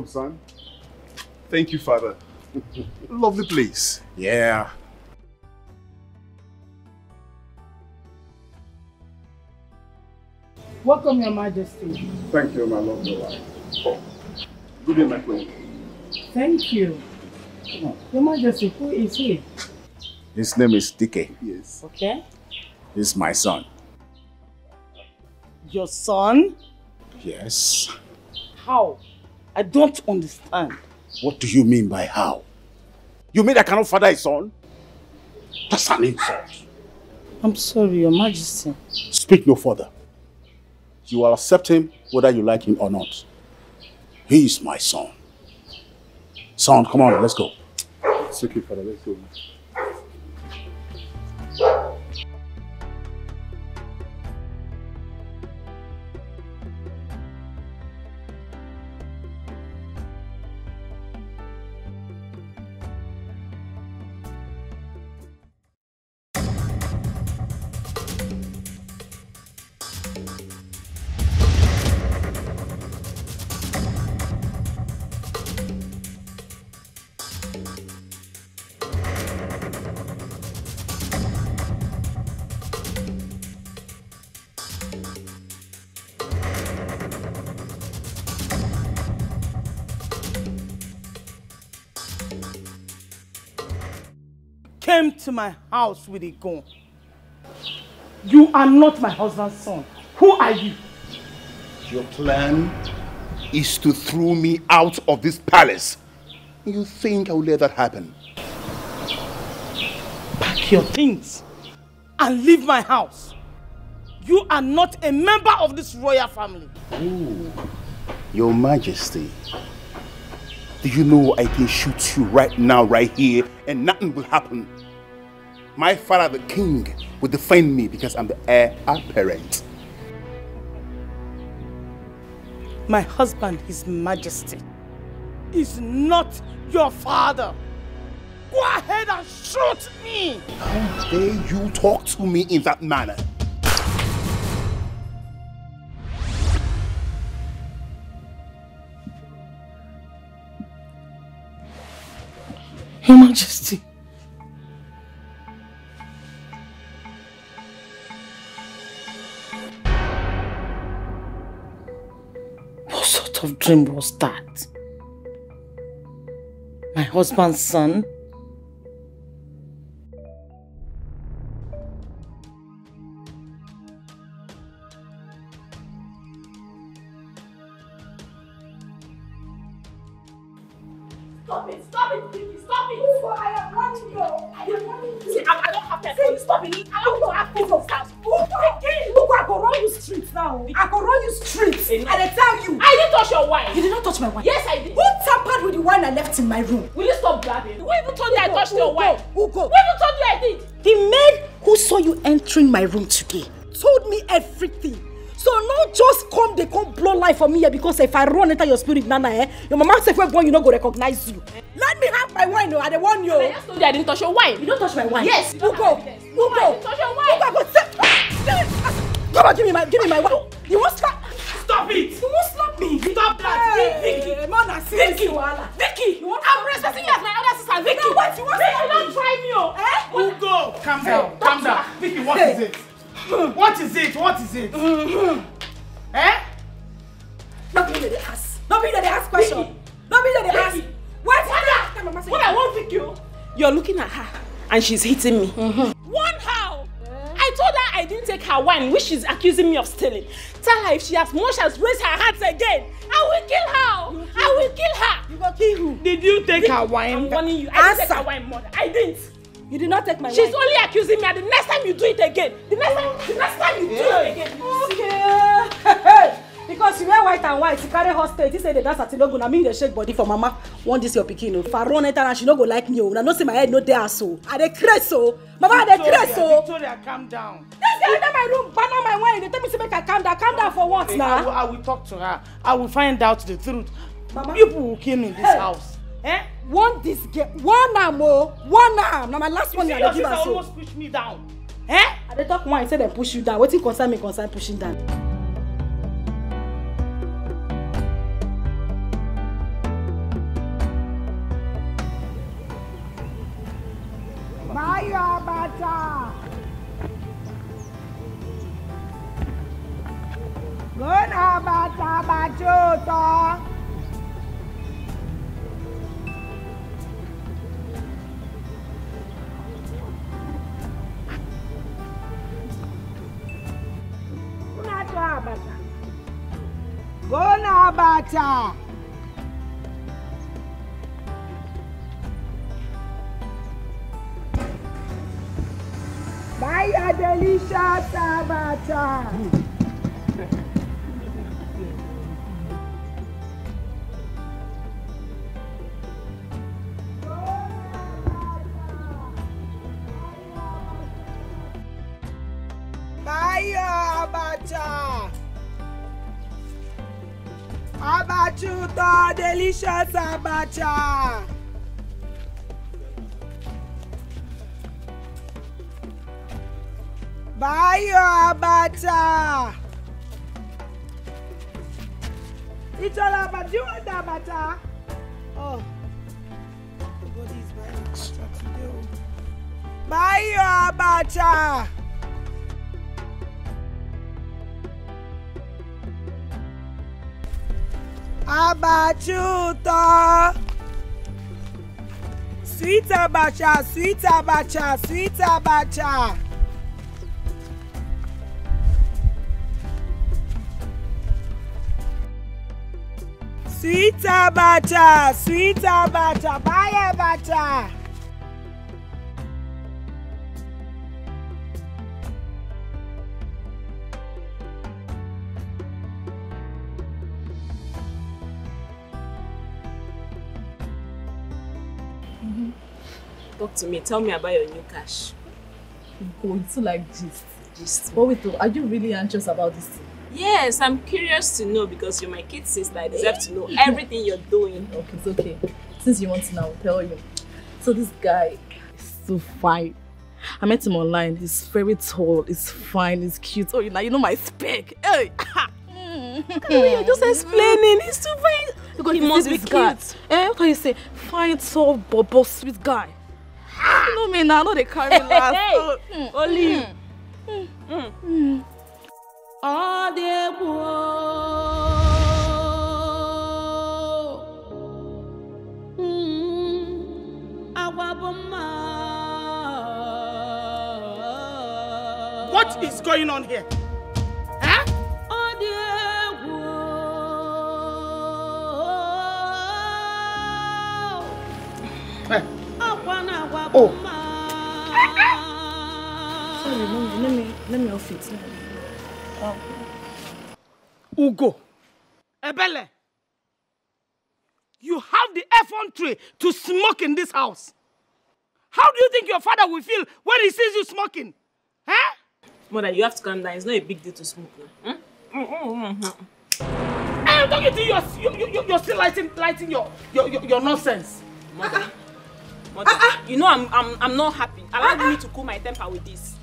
Welcome, son. Thank you, Father. Lovely place. Yeah. Welcome, Your Majesty. Thank you, my lovely wife. Good day, my queen. Thank you. Your Majesty, who is he? His name is Dike. Yes. Okay. He's my son. Your son? Yes. How? I don't understand. What do you mean by how? You mean I cannot father a son? That's an insult. I'm sorry, Your Majesty. Speak no further. You will accept him whether you like him or not. He is my son. Son, come on, let's go. It's okay, Father. Let's go. Came to my house with a gun. You are not my husband's son. Who are you? Your plan is to throw me out of this palace. You think I will let that happen? Pack your things and leave my house. You are not a member of this royal family. Ooh, Your Majesty. Do you know I can shoot you right now, right here, and nothing will happen? My father, the king, will defend me because I'm the heir apparent. My husband, His Majesty, is not your father. Go ahead and shoot me! How dare you talk to me in that manner? Your Majesty. What sort of dream was that? My husband's son? Stop it, Vicky, stop it! I am warning you. I am warning you. See, I don't have that. Stop it. I don't know how to do that. Vicky! Look, I go run you streets now. I go run you streets. And I tell you. I didn't touch your wine. You did not touch my wine? Yes, I did. Who tampered with the wine I left in my room? Will you stop blabbing? Who even told you I touched your wine? Who even told you I did? The maid who saw you entering my room today told me everything. So not just come, they come blow life for me here because if I run enter your spirit, Nana, your mama said when born, you not go recognize you. Let me have my wine, I don't want you. I just told you I didn't touch your wine. You don't touch my wine? Yes. You go. You go. I didn't touch your wine. Go. Come on, give me my wine. You won't stop. Stop it. You won't stop me. Stop that. Vicky. Vicky. I'm respecting you as my other sister. Vicky. No, what? You want to don't try me, oh. Ugo, calm down. Calm down. Vicky, what is it? What is it? What is it? Eh? Not me that they ask. Not me that they ask question. Not me that they ask. What I want Vicky. You're looking at her and she's hitting me. One how? I told her I didn't take her wine, which she's accusing me of stealing. Tell her if she as much as raised her hands again, I will kill her. I will kill her. You will kill who? Did you take her wine? I'm warning you. I didn't take her wine, mother. I didn't. You did not take my wine. She's only accusing me, and the next time you do it again. The next time you do it again. Okay. Because you wear white and white, you carry hostage. You say the dance at Tilogo, I mean the shake body for mama. Want this your pikin. If I run enter and she no go like me, I no see my head no there so. I dey craze so. Mama, I dey craze so. Victoria, calm down. Let's get into my room, banner my wine. They tell me to make her calm down. Calm down for what now? I will talk to her. I will find out the truth. Mama, people will kill me in this house. Eh? Want this girl? One arm, oh, one arm. Now my last one, you are give her so. Almost push me down. Eh? I dey talk wine, say they push you down. What you concern me? Concern pushing down. abata. Gona abata bachuto. Gona bata. Buy a delicious abata. Buy your abata. Abachuto, delicious abacha. Buy your abacha. It's all about you want the abacha. Oh, everybody is buying extra today. Buy your abacha. Abachuto. Sweet abacha, sweet abacha, sweet abacha. Sweet abacha, buy abacha. Talk to me. Tell me about your new cash. Oh, it's so like gist. But wait, are you really anxious about this thing? Yes, I'm curious to know because you're my kid sister. I deserve to know everything you're doing. Okay, it's okay. Since you want to know, I'll tell you. So this guy is so fine. I met him online. He's very tall, he's fine, he's cute. Oh, you know my spec. Hey! You're just explaining. He's too fine. Because he must be cute. What can you say? Fine, tall, bobo, sweet guy. You know me now, I know they carry last. Hey! Only you. Oh, dear What is going on here? Huh? Oh, dear Oh. Sorry, let me off it. Ugo, Ebele, you have the effrontery to smoke in this house. How do you think your father will feel when he sees you smoking? Huh? Mother, you have to calm down. It's not a big deal to smoke. Huh? I am talking to you. You're still lighting your nonsense. Mother, you know I'm not happy. Allow me to cool my temper with this.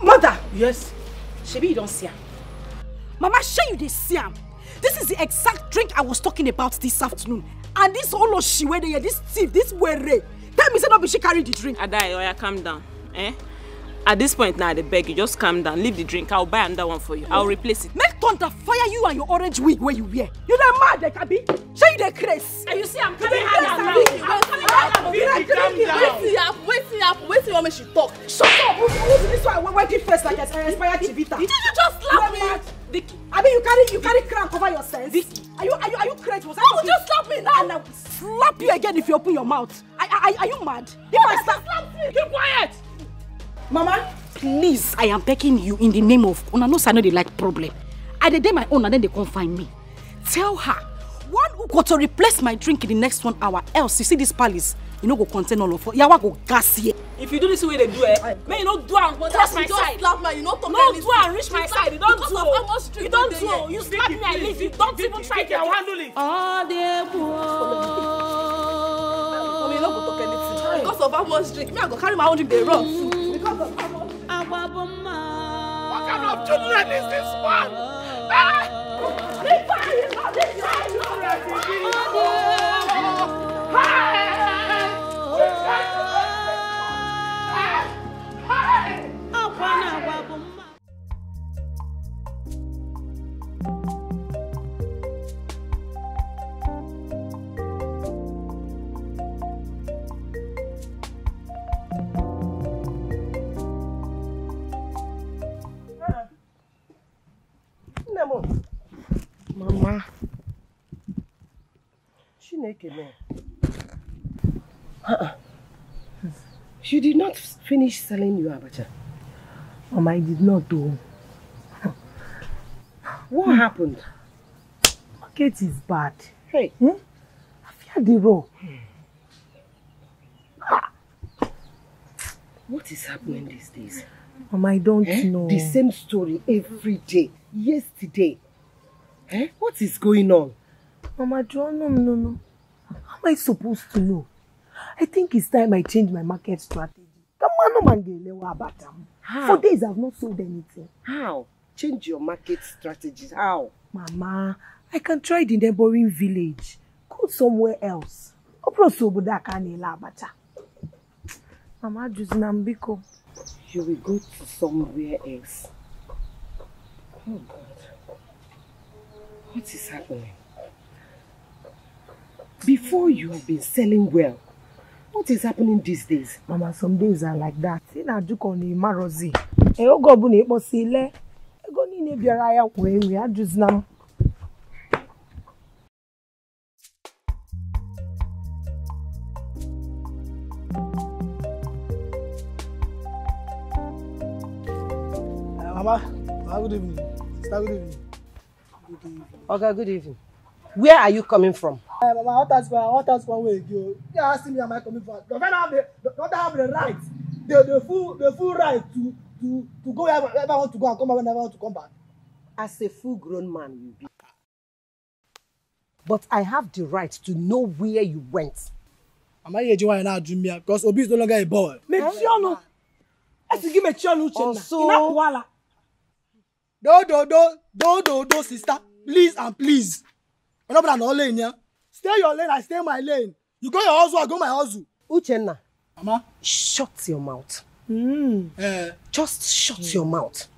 Mother. Yes. Shebi, you don't see him. Mama, sure you dey see him. This is the exact drink I was talking about this afternoon. And this Oloshi here, this thief, this were. Tell me say not be she carry the drink. Adai, Oya, calm down. At this point now, I beg you, just calm down. Leave the drink. I'll buy another one for you. I'll replace it. Make thunder fire you and your orange wig where you wear. You dey mad, they can be. Sure you dey craze. And you see, I'm coming hard now. Wait, you want me to talk? Shut up! Who's this one working face like an expired Chivita? Did you just slap me? Vicky. I mean, you carry crank over your sense. Vicky. Are you crazy? Was you just slap me now? And I will slap you again if you open your mouth. Are you mad? If I slap you, keep quiet! Mama, please, I am begging you in the name of Una. No, I know they like problem. I did my own and then they can't find me. Tell her, one who got to replace my drink in the next 1 hour. Else, you see this palace, you know go contain all of it. Yawa go gas here. If you do this the way they do it, man, you don't do and cross my side. Slap me, you don't talk no, do and reach my side. You don't do. You don't do. You slap me, I leave. You don't even try to handle it. Oh, dear boy. You don't go talk anything. Because of how much drink, me I go carry my own drink. They run. Because of how much. What kind of children is this one? Mama. You did not finish selling your abacha. Mama, I did not do. What happened? Market is bad. Hey. I fear the raw. What is happening these days? Mama, I don't know. The same story every day. Yesterday. What is going on? Mama, no. How am I supposed to know? I think it's time I change my market strategy. How? 4 days I've not sold anything. How? Change your market strategies. How? Mama, I can try the neighboring village. Go somewhere else. Mama, Juzinambiko. You will go to somewhere else. Oh God. What is happening? Before you have been selling well. What is happening these days? Mama, some days are like that. Ina juko ni marozi. Ogo bu ni posile. Ego ni ne biara ya kwenwe ajuzinam. Mama, good evening. Sister, good evening. Good evening. Okay, good evening. Where are you coming from? Mama, I want us one way. You asked me, am I coming from? Don't have the right, the full right to go wherever I want to go and come back whenever I want to come back. As a full-grown man, you be. But I have the right to know where you went. Am I here to now, Jumia? Because Obi is no longer a boy. Mechiano. I see give me Chiano. Also, do, sister. Please and please. We're not in our lane, yeah? Stay your lane, I stay my lane. You go your hustle, I go my hustle. Uchenna. Mama? Shut your mouth. Just shut your mouth.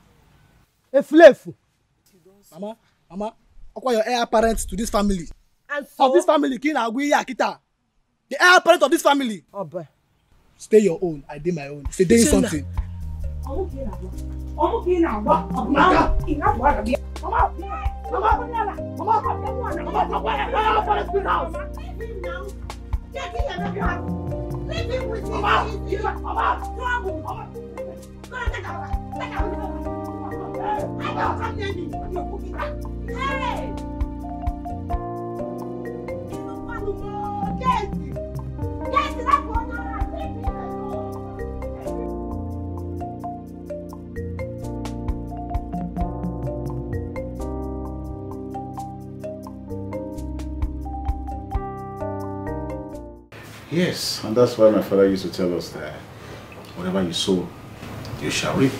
Eflefu. Mama, I'll your heir parents to this family. And so? Of this family, Kina Agui Akita. The heir parent of this family. Oh, boy. Stay your own, I did my own. Stay doing something. Yes, and that's why my father used to tell us that whatever you sow, you shall reap.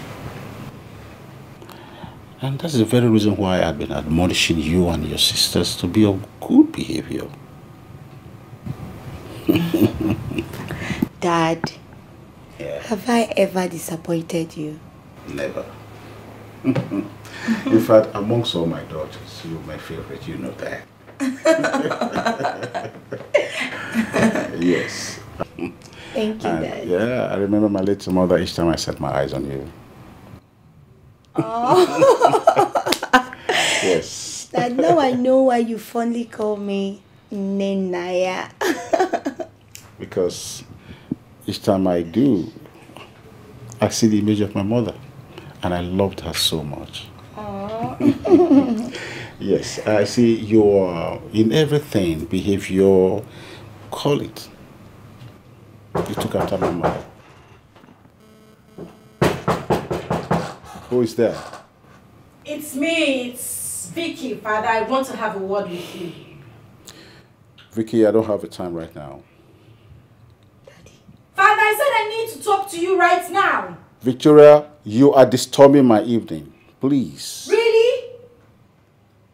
And that's the very reason why I've been admonishing you and your sisters to be of good behavior. Dad, Yeah. have I ever disappointed you? Never. In fact, amongst all my daughters, you're my favorite, you know that. Yes. Thank you, Dad. Yeah, I remember my little mother each time I set my eyes on you. Oh. Yes. Dad, now I know why you fondly call me Nenaya. Because each time I do, I see the image of my mother. And I loved her so much. Aww. Yes, I see your, in everything, behavior, call it. You took after my mother. Who is there? It's me, it's Vicky, Father. I want to have a word with you. Vicky, I don't have the time right now. Daddy. Father, I said I need to talk to you right now. Victoria, you are disturbing my evening. Please. Really?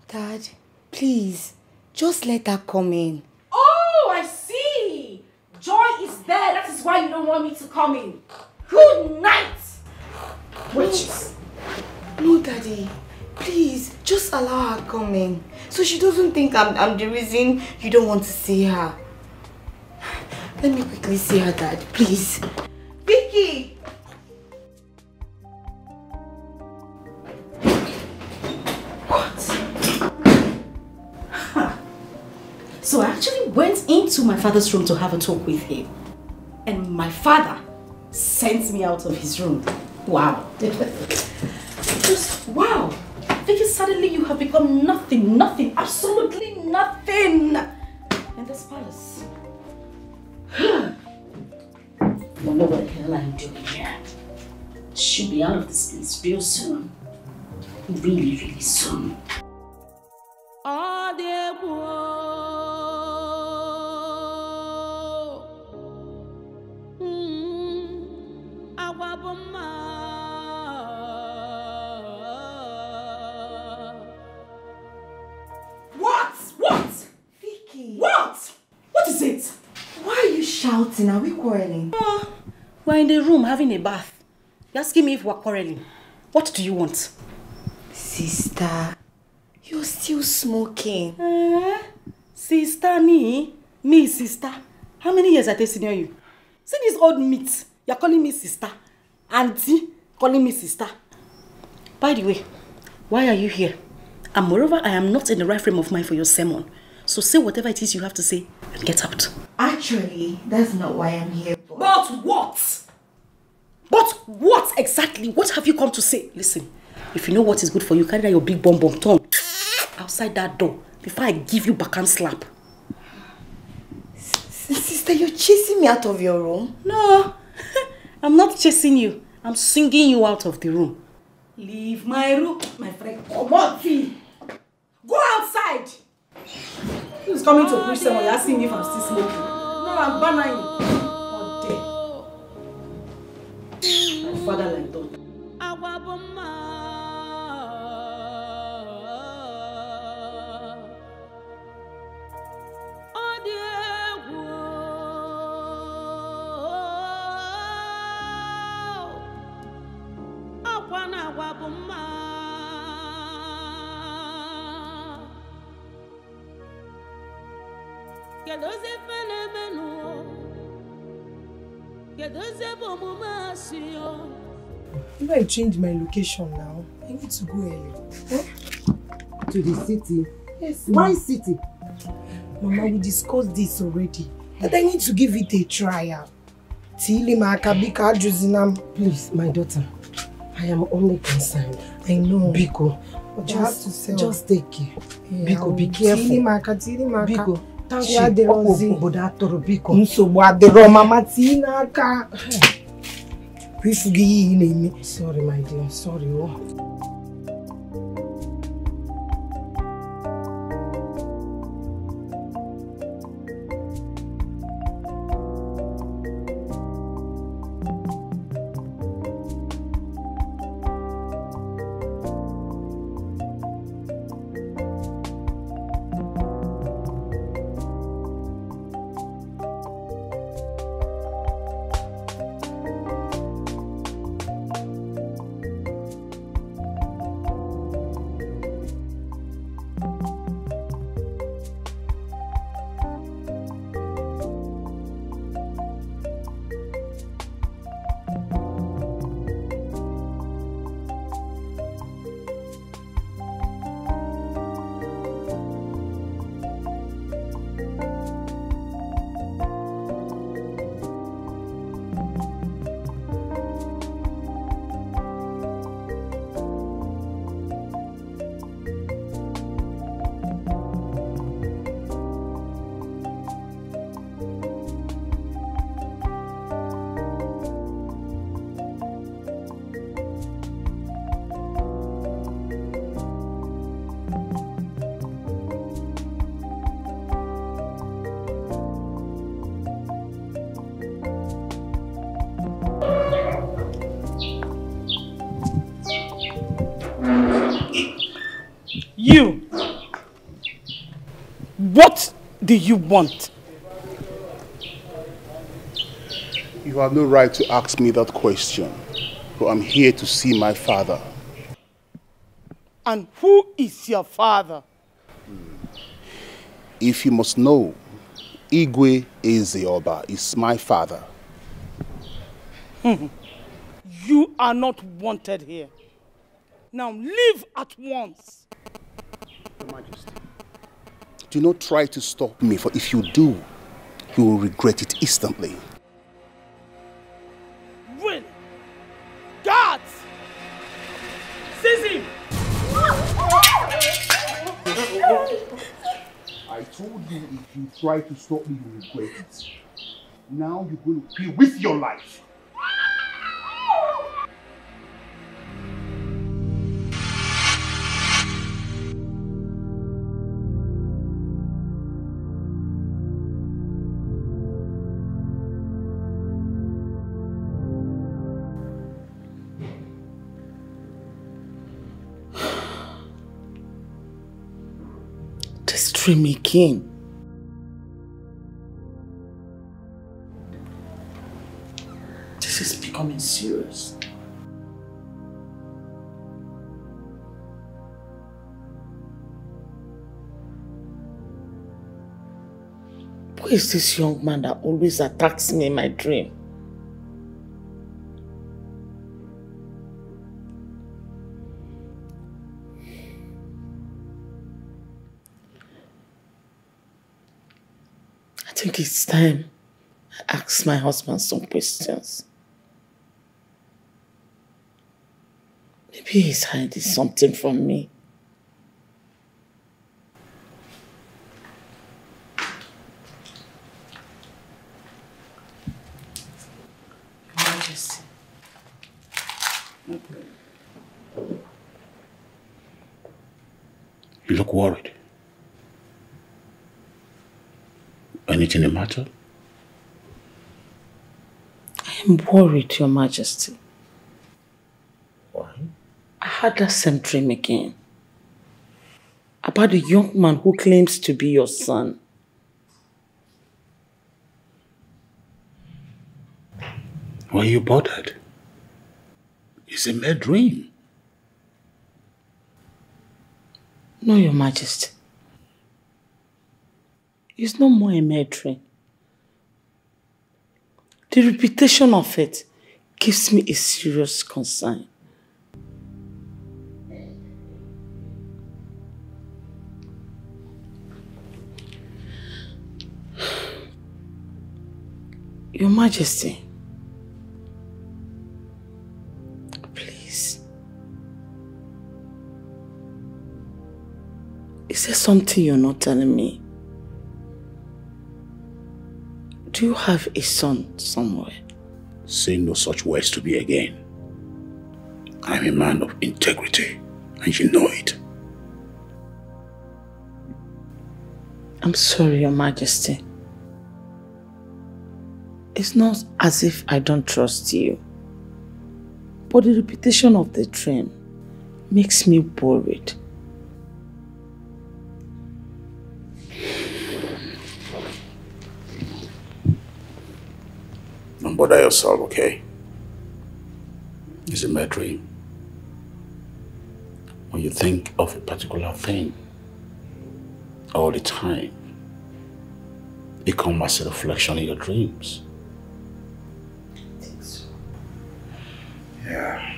Dad, please, just let her come in. Oh, I see. Joy is there. That is why you don't want me to come in. Good night. Witches. No, Daddy. Please, just allow her come in. So she doesn't think I'm the reason you don't want to see her. Let me quickly see her, Dad. Please. Vicky! What? to my father's room to have a talk with him. And my father sent me out of his room. Wow. Just wow. Because suddenly you have become nothing, absolutely nothing in this palace. I don't know what the hell I'm doing here. Should be out of this place real soon. Really, really soon. What? Vicky. What is it? Why are you shouting? Are we quarreling? We're in the room having a bath. You're asking me if we're quarreling. What do you want? Sister, you're still smoking. Sister, me, sister. How many years I tasted you? See this old meat. You're calling me sister. Auntie, calling me sister. By the way, why are you here? And moreover, I am not in the right frame of mind for your sermon. So say whatever it is you have to say and get out. Actually, that's not why I'm here. But what? But what exactly? What have you come to say? Listen, if you know what is good for you, carry that your big bomb tongue outside that door before I give you backhand slap. Sister, you're chasing me out of your room? No, I'm not chasing you. I'm swinging you out of the room. Leave my room, my friend. Come on, Fee. Go outside. Who's coming to preach someone? You're asking me if I'm still smoking. No, I'm banning you. Oh, dear. My father like that. If I change my location now, I need to go early. To the city? Yes. Why city? Mama, we discussed this already. But I need to give it a trial. Please, my daughter, I am only concerned. I know. Biko, just take care. Yeah, Biko, be careful. Biko, sorry, my dear. Sorry. You! What do you want? You have no right to ask me that question, but I'm here to see my father. And who is your father? If you must know, Igwe Ezeoba is my father. You are not wanted here. Now leave at once. Your Majesty, do not try to stop me, for if you do, you will regret it instantly. Really? God! Seize him! I told you if you try to stop me, you will regret it. Now you're going to pay with your life. This dream again. This is becoming serious. Who is this young man that always attacks me in my dream? I think it's time I ask my husband some questions. Maybe he's hiding something from me. Majesty. You look worried. Anything the matter? I am worried, Your Majesty. Why? I had that same dream again. About the young man who claims to be your son. Why are you bothered? It's a mere dream. No, Your Majesty. It's no more a mere dream. The repetition of it gives me a serious concern. Your Majesty, please. Is there something you're not telling me? Do you have a son somewhere? Say no such words to me again. I'm a man of integrity, and you know it. I'm sorry, Your Majesty. It's not as if I don't trust you. But the repetition of the dream makes me worried. Don't bother yourself, okay? It's a mere dream. When you think of a particular thing all the time, it comes as a reflection in your dreams. I think so. Yeah.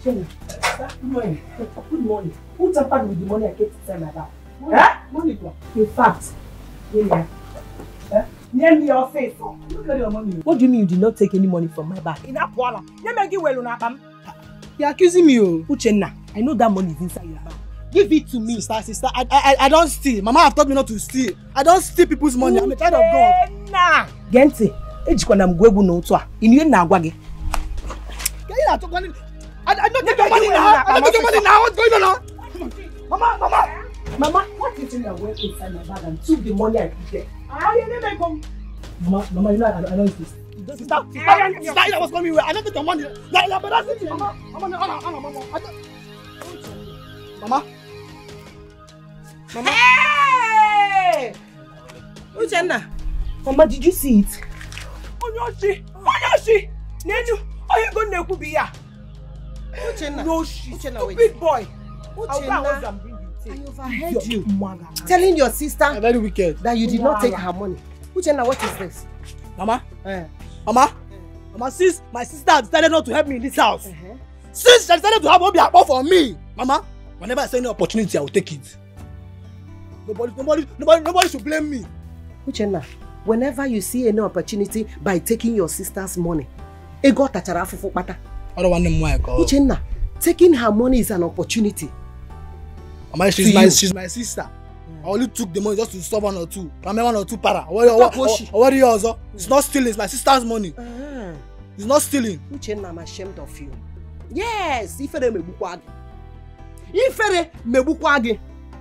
Good morning. Good morning. Who tampered with the money I kept inside my bag? Huh? Money. In fact, near me your face. Look at your money. What do you mean you did not take any money from my bag? In Apuala. You're accusing me, Uchenna. I know that money is inside your bag. Give it to me. Sister, I don't steal. Mama have taught me not to steal. I don't steal people's money. I'm a child of God. Nah. Gente, ejikwana mgwegu no twa. Iniye na agwa gi. I don't take your money now. I don't take your money now. What's going on now? Mama, what did you went inside my bag and took the money I put there? Mama, you know I don't use this. Sister, I was coming. I don't take your money. But that's it. Mama. Hey! Uchenna. Mama, did you see it? Onyoshi! Nenu! you going to be here? No, stupid boy. I overheard you telling your sister very wicked that you did not take her money. Uchenna, what is this? Mama? Mama, since my sister decided not to help me in this house, since she decided to have Obi Akpo for me, Mama, whenever I see any opportunity, I will take it. Nobody should blame me. Uchenna, whenever you see any opportunity by taking your sister's money, ego tachara afufu pata. I don't want them more. Uchenna, taking her money is an opportunity. Mama, she's my sister. I only took the money just to stop 1 or 2. I mean 1 or 2 para. What do you also? It's not stealing, it's my sister's money. It's not stealing. Uchenna, I'm ashamed of you. Yes, Ifere mebukwagi. Ifere mebukwagi.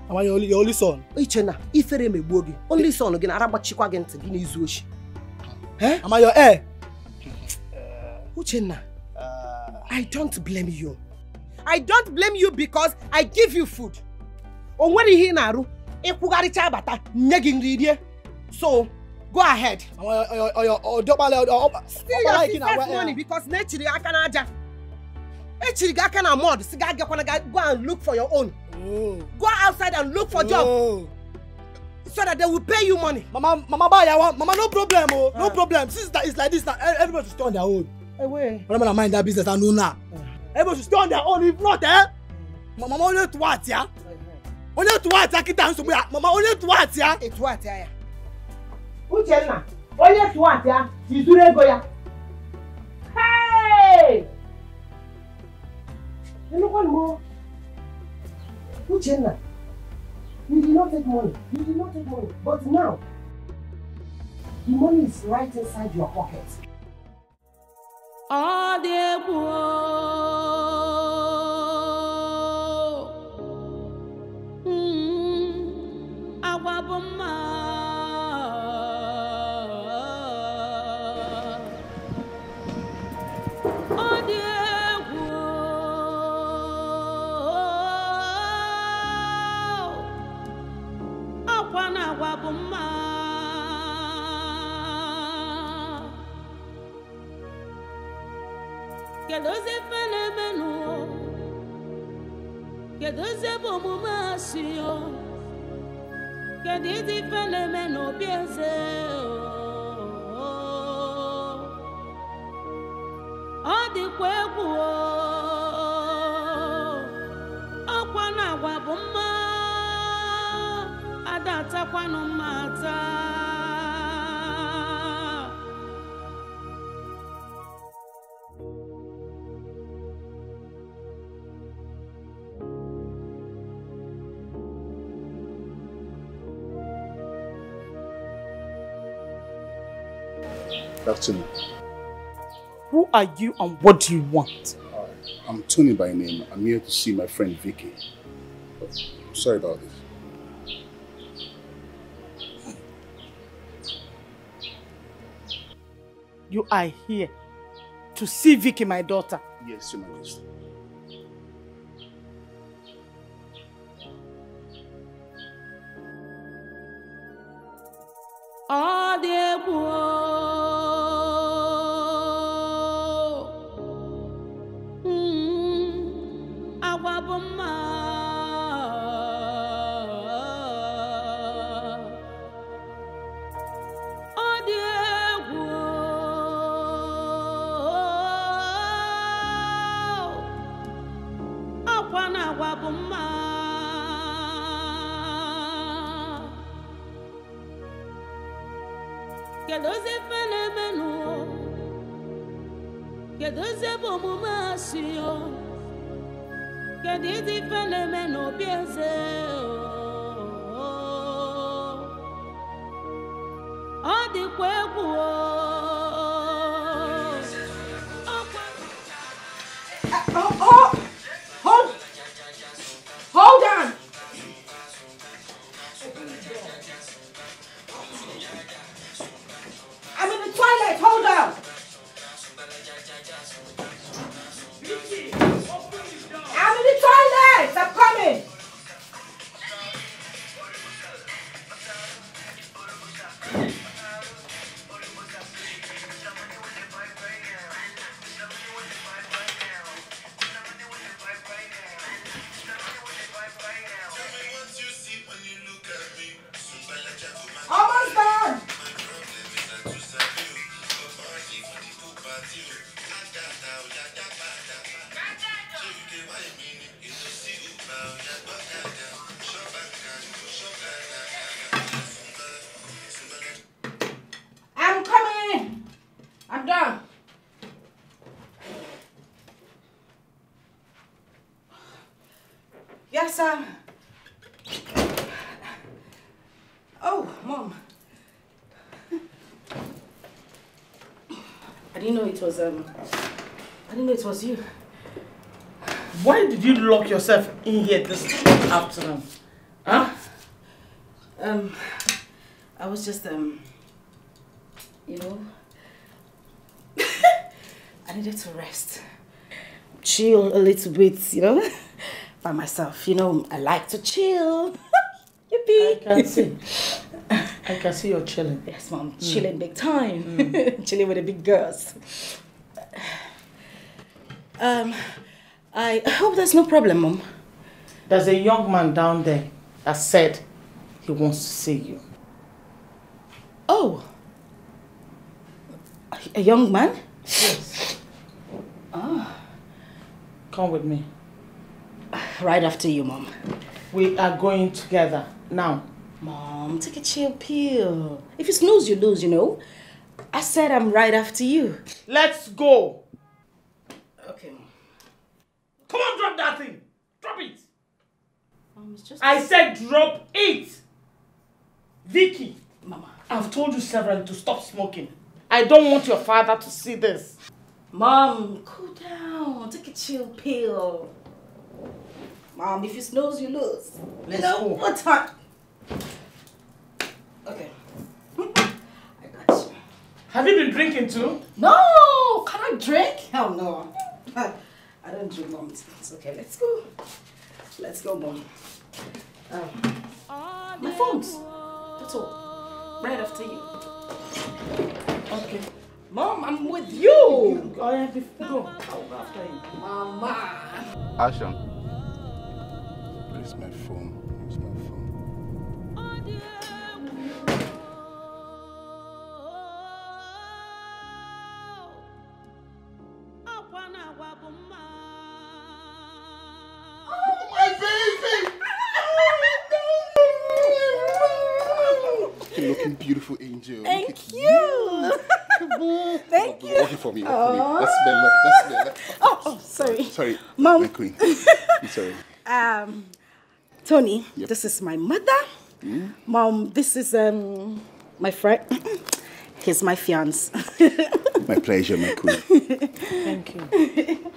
Mama, your only son. Uchenna, Ifere mebuogi. Only son again, arabachikwa again to gini izuoshi. Eh? Mama, your heir. Uchenna, I don't blame you. I don't blame you because I give you food. Onwere ihe na-arụ, ịkwụgharịcha abata, nye gị nri rie. So, go ahead. Steal your sister's money because nechiri aka na aja. Echiri gị aka na mud, si go and look for your own. Go outside and look for job. So that they will pay you money. Mama, no problem, no problem. Since it's like this now, everybody should stay on their own. Remember, I mind that business I know now. Everybody should stay on their own. If not, Mama, only to what, yeah? Only to what, yeah? Mama, only to what, yeah? It's what, yeah? Uchenna, only to what, yeah? You do not go, yeah? Hey! You know one more? Uchenna, you did not take money. You did not take money. But now, the money is right inside your pocket. Oh, dear Afternoon. Who are you and what do you want? I'm Tony by name. I'm here to see my friend Vicky. Sorry about this. You are here to see Vicky, my daughter? Yes, Your Majesty. Oh, dear Hold on! I'm in the toilet, hold on! I'm in the toilet! I'm coming! Yes, Oh, Mom. I didn't know it was, I didn't know it was you. Why did you lock yourself in here this afternoon? Huh? I was just, you know, I needed to rest. Chill a little bit, you know, by myself. You know, I like to chill. Yippee! I can see you're chilling. Yes, Mom, chilling big time. Chilling with the big girls. I hope there's no problem, Mom. There's a young man down there that said he wants to see you. Oh. A young man? Yes. Oh. Come with me. Right after you, Mom. We are going together now. Mom, take a chill pill. If you snooze, you lose, you know. I said I'm right after you. Let's go. Okay, Mom. Come on, drop that thing. Drop it. Mom, it's just... I said drop it. Vicky. Mama. I've told you several to stop smoking. I don't want your father to see this. Mom, cool down. Take a chill pill. Mom, if you snooze, you lose. Let's go. What time? Okay. I got you. Have you been drinking too? No! Can I drink? Hell no. I don't drink, Mom. It's okay. Let's go. Let's go, Mom. My phones. That's all. Right after you. Okay. Mom, I'm with you. Go ahead, go. I'll go after you. Mama. Action. Where's my phone? Where's my phone? Oh, my baby! You're looking beautiful, Angel. Thank you. Come on. Thank you. Walk it for me. Walk for me. Let's smell. Oh, sorry. Sorry. Mom. My queen. I'm sorry. Tony, Yep. this is my mother. Mom, this is my friend. He's my fiance. My pleasure, my queen. Thank you.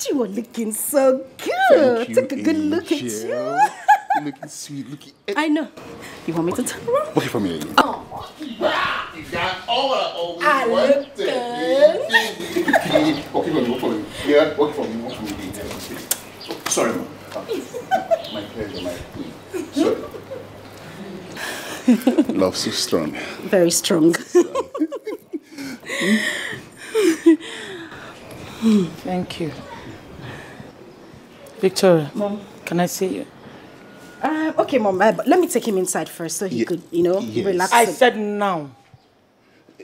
You are looking so good. Thank you, Take a good look at Angel. you. You're looking sweet. Looking. I know. You want me to turn around? Walk it for me. Angel. Oh. You got all I always I look good. Walk it for me. Walk for me. Yeah, walk it for me. Walk for me. Sorry, Mom. My pleasure, my queen. Sorry. Love so strong. Very strong. Thank you. Victoria. Mom. Can I see you? Okay, Mom, but let me take him inside first so he could, you know, relax. I said now.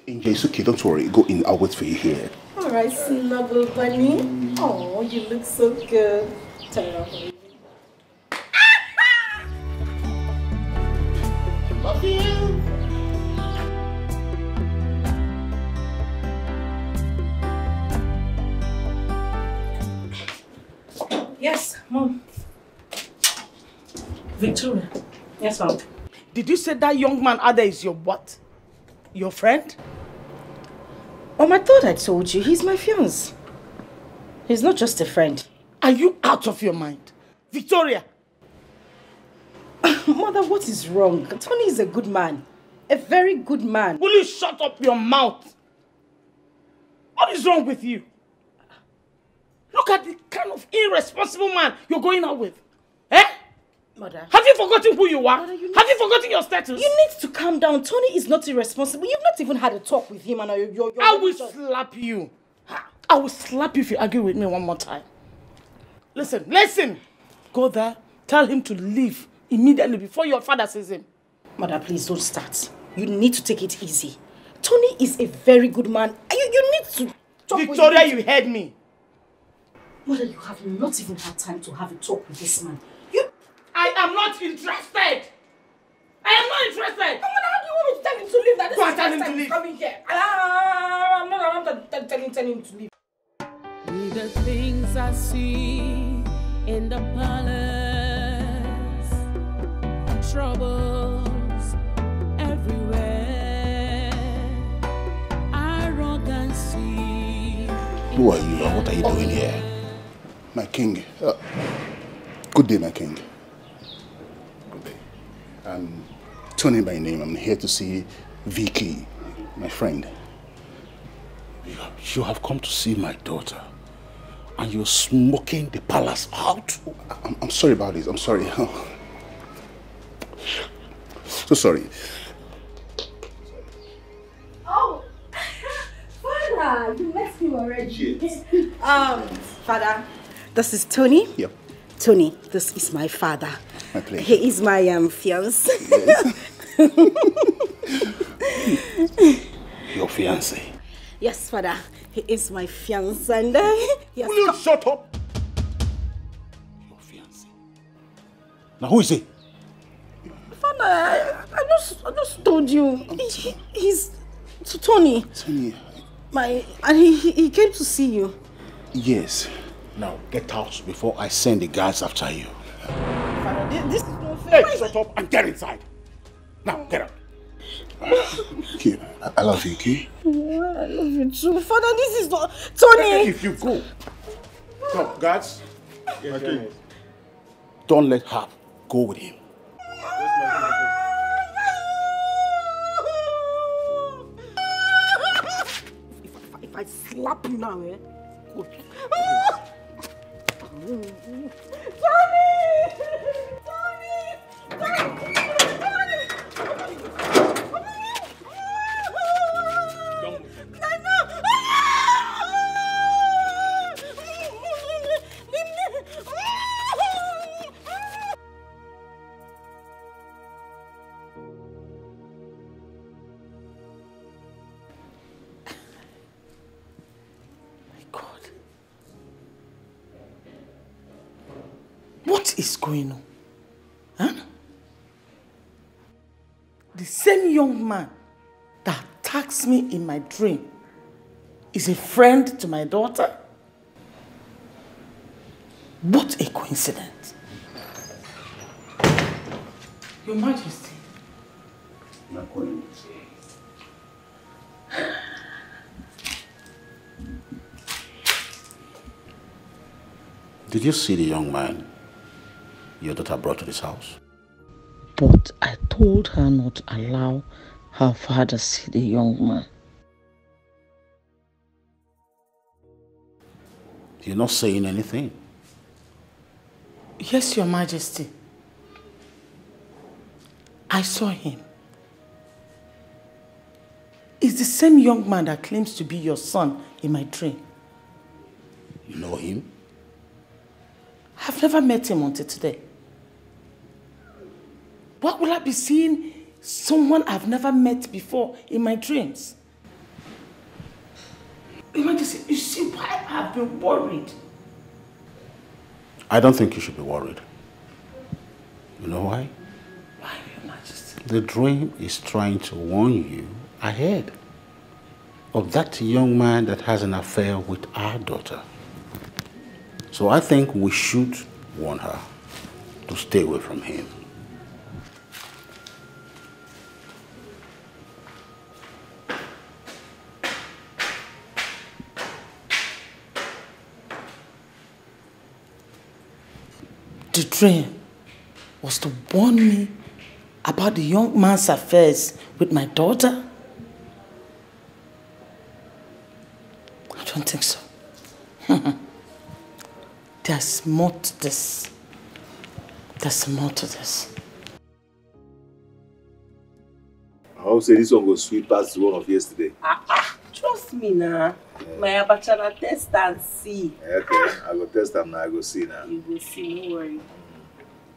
Angel, it's okay. Don't worry. Go in. I'll wait for you here. All right, snuggle bunny. Oh, you look so good. Turn it off. Love you. Yes, Mom. Victoria. Yes, Mom. Did you say that young man out there is your what? Your friend? I thought I told you. He's my fiance. He's not just a friend. Are you out of your mind? Victoria! Mother, what is wrong? Tony is a good man. A very good man. Will you shut up your mouth? What is wrong with you? Look at the kind of irresponsible man you're going out with. Eh? Mother. Have you forgotten who you are? Mother, Have you forgotten your status? You need to calm down. Tony is not irresponsible. You've not even had a talk with him. And you're I will slap you. I will slap you if you argue with me one more time. Listen. Go there. Tell him to leave immediately before your father sees him. Mother, please don't start. You need to take it easy. Tony is a very good man. You need to talk Victoria, with him. you heard me. Mother, you have not even had time to have a talk with this man. I am not interested. I am not interested. Mother, how do you want me to tell him to leave? That this Go is and tell the him first to time he's leave. coming here. I'm not telling him to leave. The things I see in the palace troubles everywhere. Arrogancy. Who are you and what are you doing here? My king. Good day, my king. Good day. I'm Tony by name. I'm here to see Vicky, my friend. You have come to see my daughter. And you're smoking the palace out? I'm sorry about this. I'm sorry. So sorry. Oh, Father, you met me already. Yes. Father, this is Tony. Yep. Tony, this is my father. My pleasure. He is my fiancé. Yes. Your fiancé? Yes, Father. He is my fiancé and he has Will you shut up? Your fiancé. Now who is he? Father, I just told you. He's Tony. Tony. And he came to see you. Yes. Now get out before I send the guards after you. Father, this is not fair. Hey, shut up and get inside. Now get out. Okay. I love you, okay? Oh, I love you too. Father, this is not Tony. If you go. Come, guards. Yes, okay. Don't let her go with him. If I slap you now, eh? Tony! What is going on? Huh? The same young man that attacks me in my dream is a friend to my daughter? What a coincidence. Your Majesty. My queen. Did you see the young man your daughter brought to this house? But I told her not to allow her father see the young man. You're not saying anything. Yes, Your Majesty. I saw him. It's the same young man that claims to be your son in my dream. You know him? I've never met him until today. Why would I be seeing someone I've never met before in my dreams? Your Majesty, you see why I've been worried? I don't think you should be worried. You know why? Why, Your Majesty? The dream is trying to warn you ahead of that young man that has an affair with our daughter. So I think we should warn her to stay away from him. The dream was to warn me about the young man's affairs with my daughter? I don't think so. There's more to this. There's more to this. I hope say this one goes sweet past the one of yesterday. Trust me now. My abacha na test and see. Okay, I go test them now, I go see now. You will see, no worry.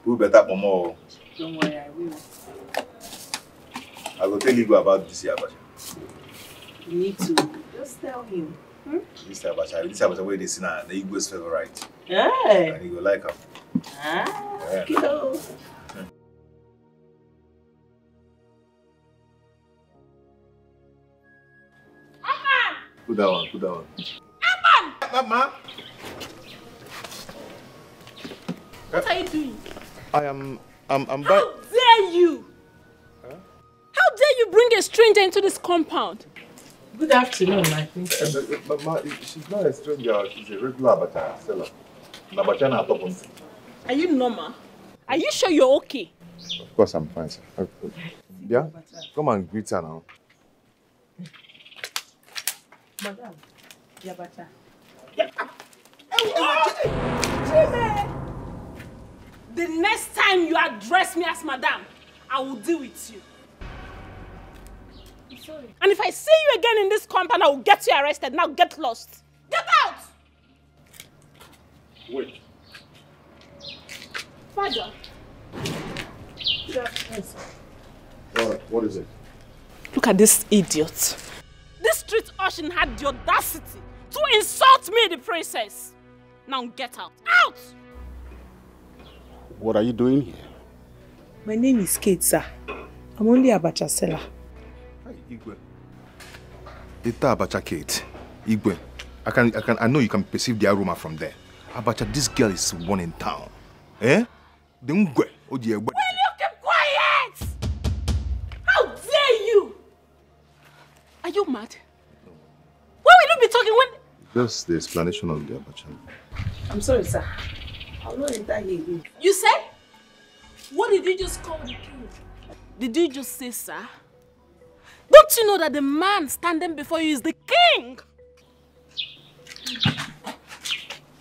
Who better for more? Don't worry, I will. I go tell you about this abacha. You need to just tell him. This abacha where they see now, the Igbo's favorite. Hey. And he go like him. Ah, Yeah. go. Put that one, put that one. Mama! What are you doing? I'm How dare dare you? Huh? How dare you bring a stranger into this compound? Good afternoon, my princess. Mama, she's not a stranger. She's a regular abacha seller. Abacha na top on. Are you normal? Are you sure you're okay? Of course, I'm fine, sir. Yeah? Come and greet her now. Madam, Yabacha. The next time you address me as madam, I will deal with you. I'm sorry. And if I see you again in this compound, I will get you arrested. Now get lost. Get out! Wait. Father. What is it? Look at this idiot. This street urchin had the audacity to insult me, the princess. Now get out. Out! What are you doing here? My name is Kate, sir. I'm only a abacha seller. Hi, Igwe. Ita abacha Kate. Igwe. I know you can perceive the aroma from there. Abacha, this girl is one in town. Eh? The Ngwe. Oh dear. Will you keep quiet? How dare you? Are you mad? Why will you be talking when... Just the explanation of the abacha. I'm sorry, sir. I'll not enter here again. You said? What did you just call the king? Did you just say, sir? Don't you know that the man standing before you is the king?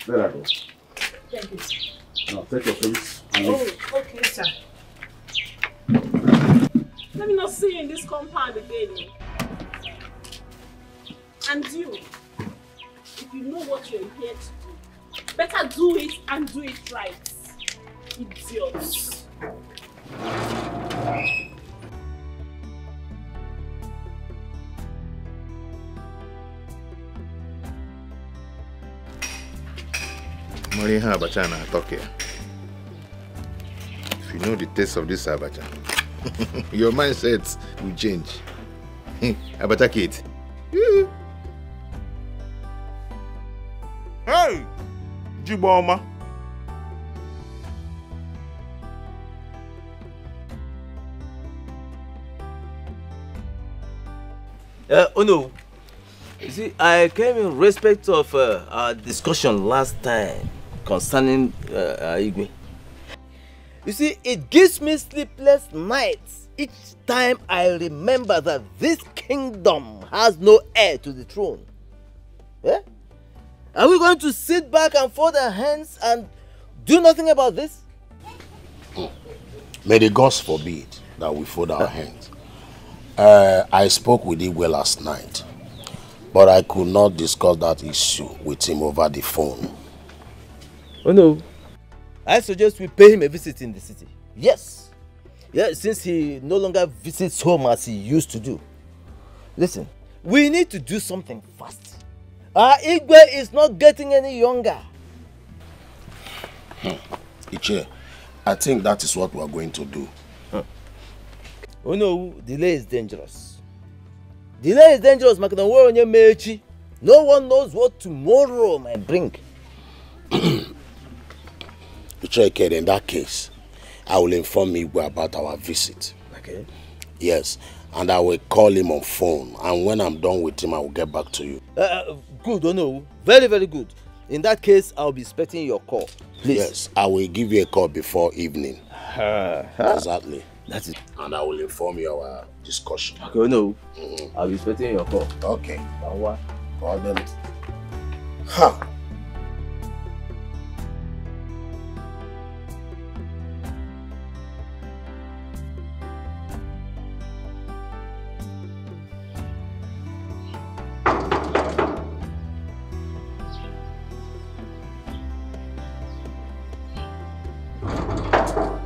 Let her go. Thank you. Now take your place. Oh, okay, sir. Let me not see you in this compound again. And you, if you know what you're here to do, better do it and do it right. Idiots. Mariha abacha na Turkey. If you know the taste of this abacha, your mindset will change. Abacha Kate. Hey! Jiboma. Oh no. You see, I came in respect of our discussion last time concerning Igwe. You see, it gives me sleepless nights each time I remember that this kingdom has no heir to the throne. Yeah? Are we going to sit back and fold our hands and do nothing about this? May the gods forbid that we fold our hands. I spoke with Igwe last night, but I could not discuss that issue with him over the phone. Oh no. I suggest we pay him a visit in the city. Yes. Yeah, since he no longer visits home as he used to do. Listen, we need to do something fast. Our Igwe is not getting any younger. Iche, I think that is what we are going to do. Oh no, delay is dangerous. Delay is dangerous, Mechi. No one knows what tomorrow might bring. Iche, in that case, I will inform Igwe about our visit. Okay. Yes, and I will call him on phone, and when I'm done with him, I will get back to you. Good, oh no. Very, very good. In that case, I'll be expecting your call. Please. Yes, I will give you a call before evening. Exactly. That's it. And I will inform you our discussion. Okay, oh no. I'll be expecting your call. Okay. What? Call them. Ha!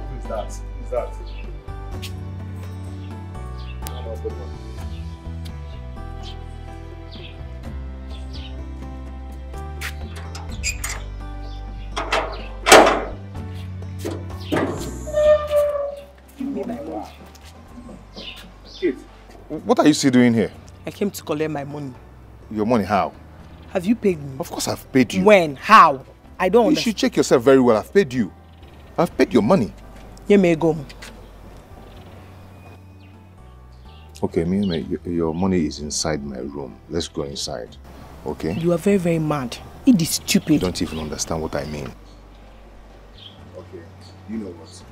Who's that? Kate, what are you still doing here? I came to collect my money. Your money, how? Have you paid me? Of course I've paid you. When? How? I don't understand. You should check yourself very well. I've paid you. I've paid your money. You may go. Okay, your money is inside my room. Let's go inside. Okay? You are very, very mad. It is stupid. You don't even understand what I mean. Okay, you know what?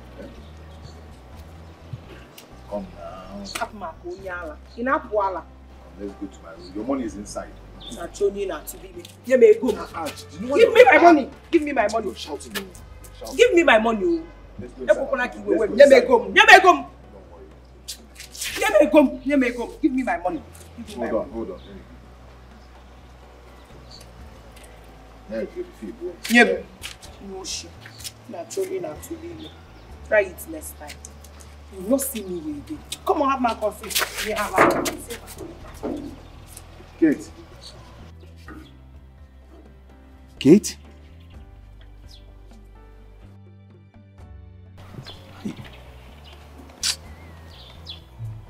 Come now. Let's go to my room. Your money is inside. Give me my money. Give me my money. You're shouting me. Give me my money. Give me my money. Hold on. Try it next time. You will not see me with it. Come on, have my coffee. Kate. Kate?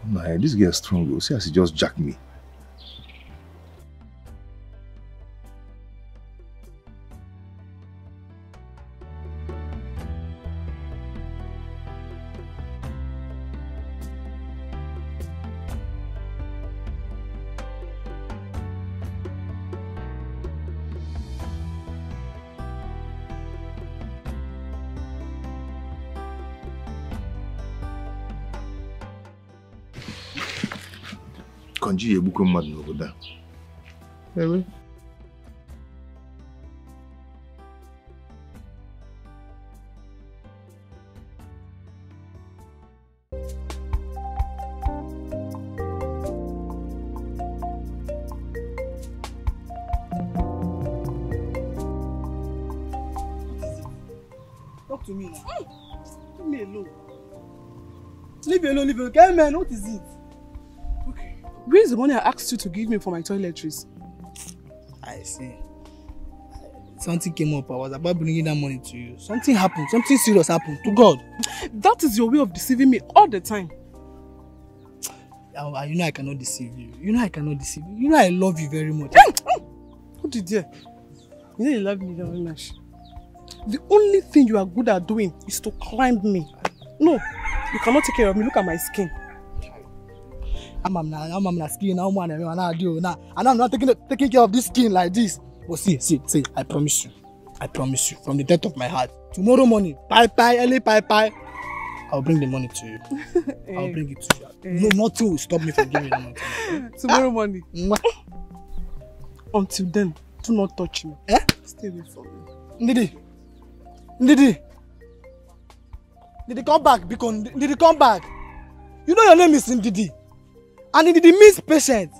Nah, this girl is strong. See how she just jacked me. Kanji ebuko mmadụ n'obodo a. Ewe. Talk to me now. Leave me alone. Leave me alone, leave me alone. Okay, man, what is it? Where is the money I asked you to give me for my toiletries? I see. Something came up. I was about bringing that money to you. Something happened. Something serious happened. To God. That is your way of deceiving me all the time. You know I cannot deceive you. You know I cannot deceive you. You know I love you very much. What did you? You know you love me very much. The only thing you are good at doing is to climb me. No, you cannot take care of me. Look at my skin. I'm not skin. I'm not taking care of this skin like this. But see, I promise you. From the depth of my heart. Tomorrow morning, early pie. I'll bring the money to you. I'll bring it to you. No, nothing will stop me from giving the money to you. Tomorrow morning. Until then, do not touch me. Stay away from me. Ndidi, come back, Bikon. Ndidi, come back. You know your name is Ndidi. And Ndidi means patient.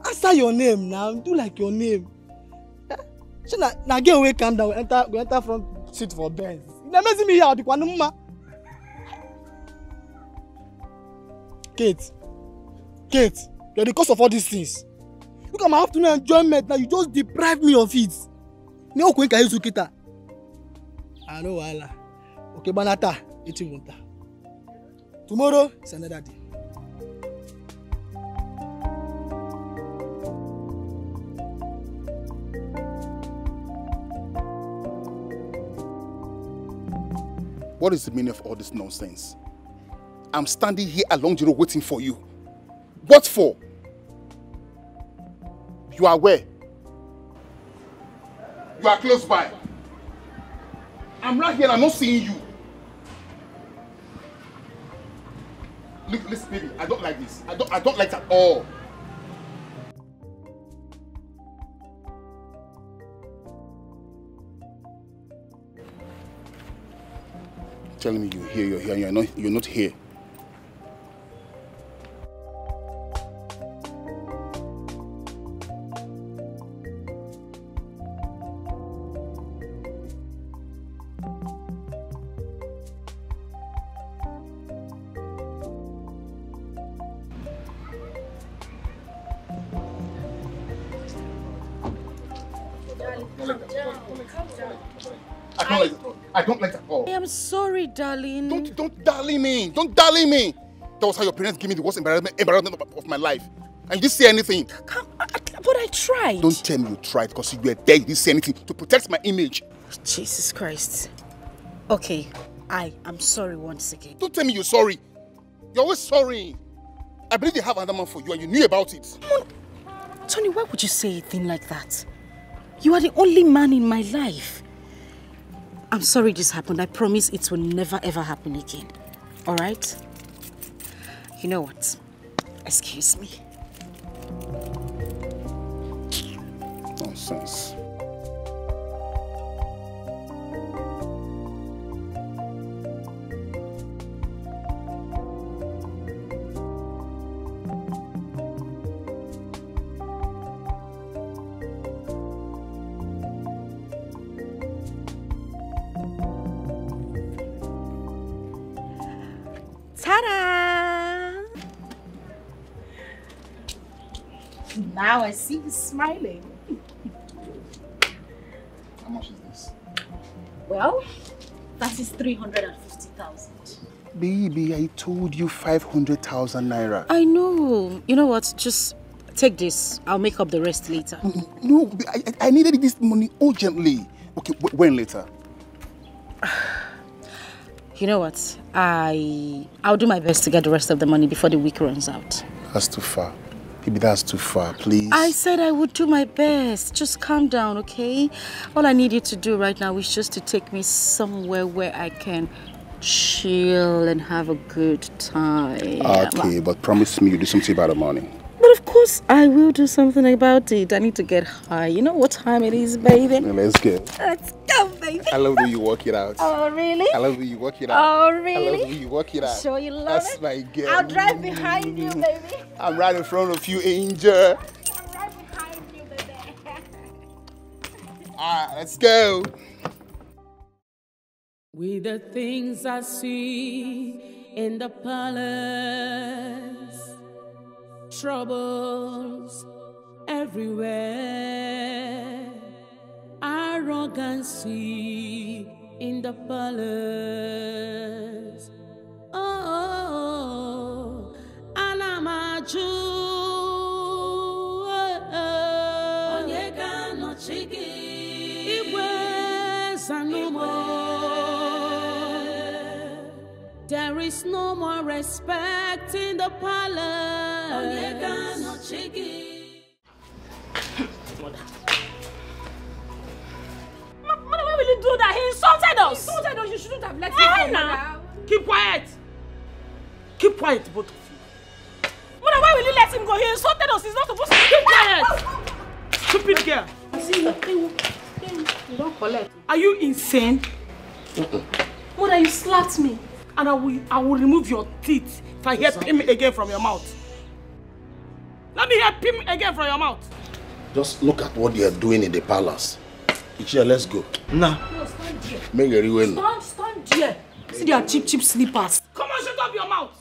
Answer your name now. Do like your name. So now get away, calm down. We enter front seat for Benz. You never see me here. Kate, you're the cause of all these things. Look at my afternoon enjoyment now. You just deprive me of it. I know, Wala. Okay, Banata, it's winter. Tomorrow is another day. What is the meaning of all this nonsense? I'm standing here along the road waiting for you. What for? You are where? You are close by. I'm right here, I'm not seeing you. Look, listen, baby, I don't like this. I don't like that at all. Telling me you're here, you're not here. I don't like that at all. I am sorry, darling. Don't darling me. Don't darling me. That was how your parents gave me the worst embarrassment of my life. And you didn't say anything. But I tried. Don't tell me you tried because you were there. You didn't say anything to protect my image. Jesus Christ. Okay, I am sorry once again. Don't tell me you're sorry. You're always sorry. I believe they have another man for you and you knew about it. Tony, why would you say a thing like that? You are the only man in my life. I'm sorry this happened. I promise it will never ever happen again. Alright? You know what? Excuse me. Nonsense. Ta-da! Now I see you smiling. How much is this? Well, that is 350,000. Baby, I told you 500,000 naira. I know. You know what? Just take this. I'll make up the rest later. No, I needed this money urgently. Okay, when later? You know what? I'll do my best to get the rest of the money before the week runs out. That's too far. Baby, that's too far, please. I said I would do my best. Just calm down, okay? All I need you to do right now is just to take me somewhere where I can chill and have a good time. Okay, but promise me you'll do something about the money. But of course, I will do something about it. I need to get high. You know what time it is, baby? Let's go. Let's go, baby. I love the way you work it out. Oh, really? I love the way you work it out. Oh, really? I love the way you work it out. Sure you love That's it? my girl. I'll drive behind you, baby. I'm right in front of you, Angel. I'm right behind you, baby. Alright, let's go. With the things I see in the palace, troubles everywhere, arrogancy in the palace. Oh, Alamaju, Onyeka no chiki, Igwe Sanumo. There is no more respect in the palace. Onyeka no chiki. Mother, why will you do that? He insulted us. He insulted us. You shouldn't have let him go, now. Keep quiet. Keep quiet, both of you. Mother, why will you let him go? He insulted us. He's not supposed to keep quiet. Stupid girl. See, you don't collect. Are you insane? Mother, you slapped me. And I will remove your teeth if I hear pim again from your mouth. Let me hear pim again from your mouth. Just look at what they are doing in the palace. Ichia, let's go. No, stand there. Stand there. See their cheap slippers. Come on, shut up your mouth.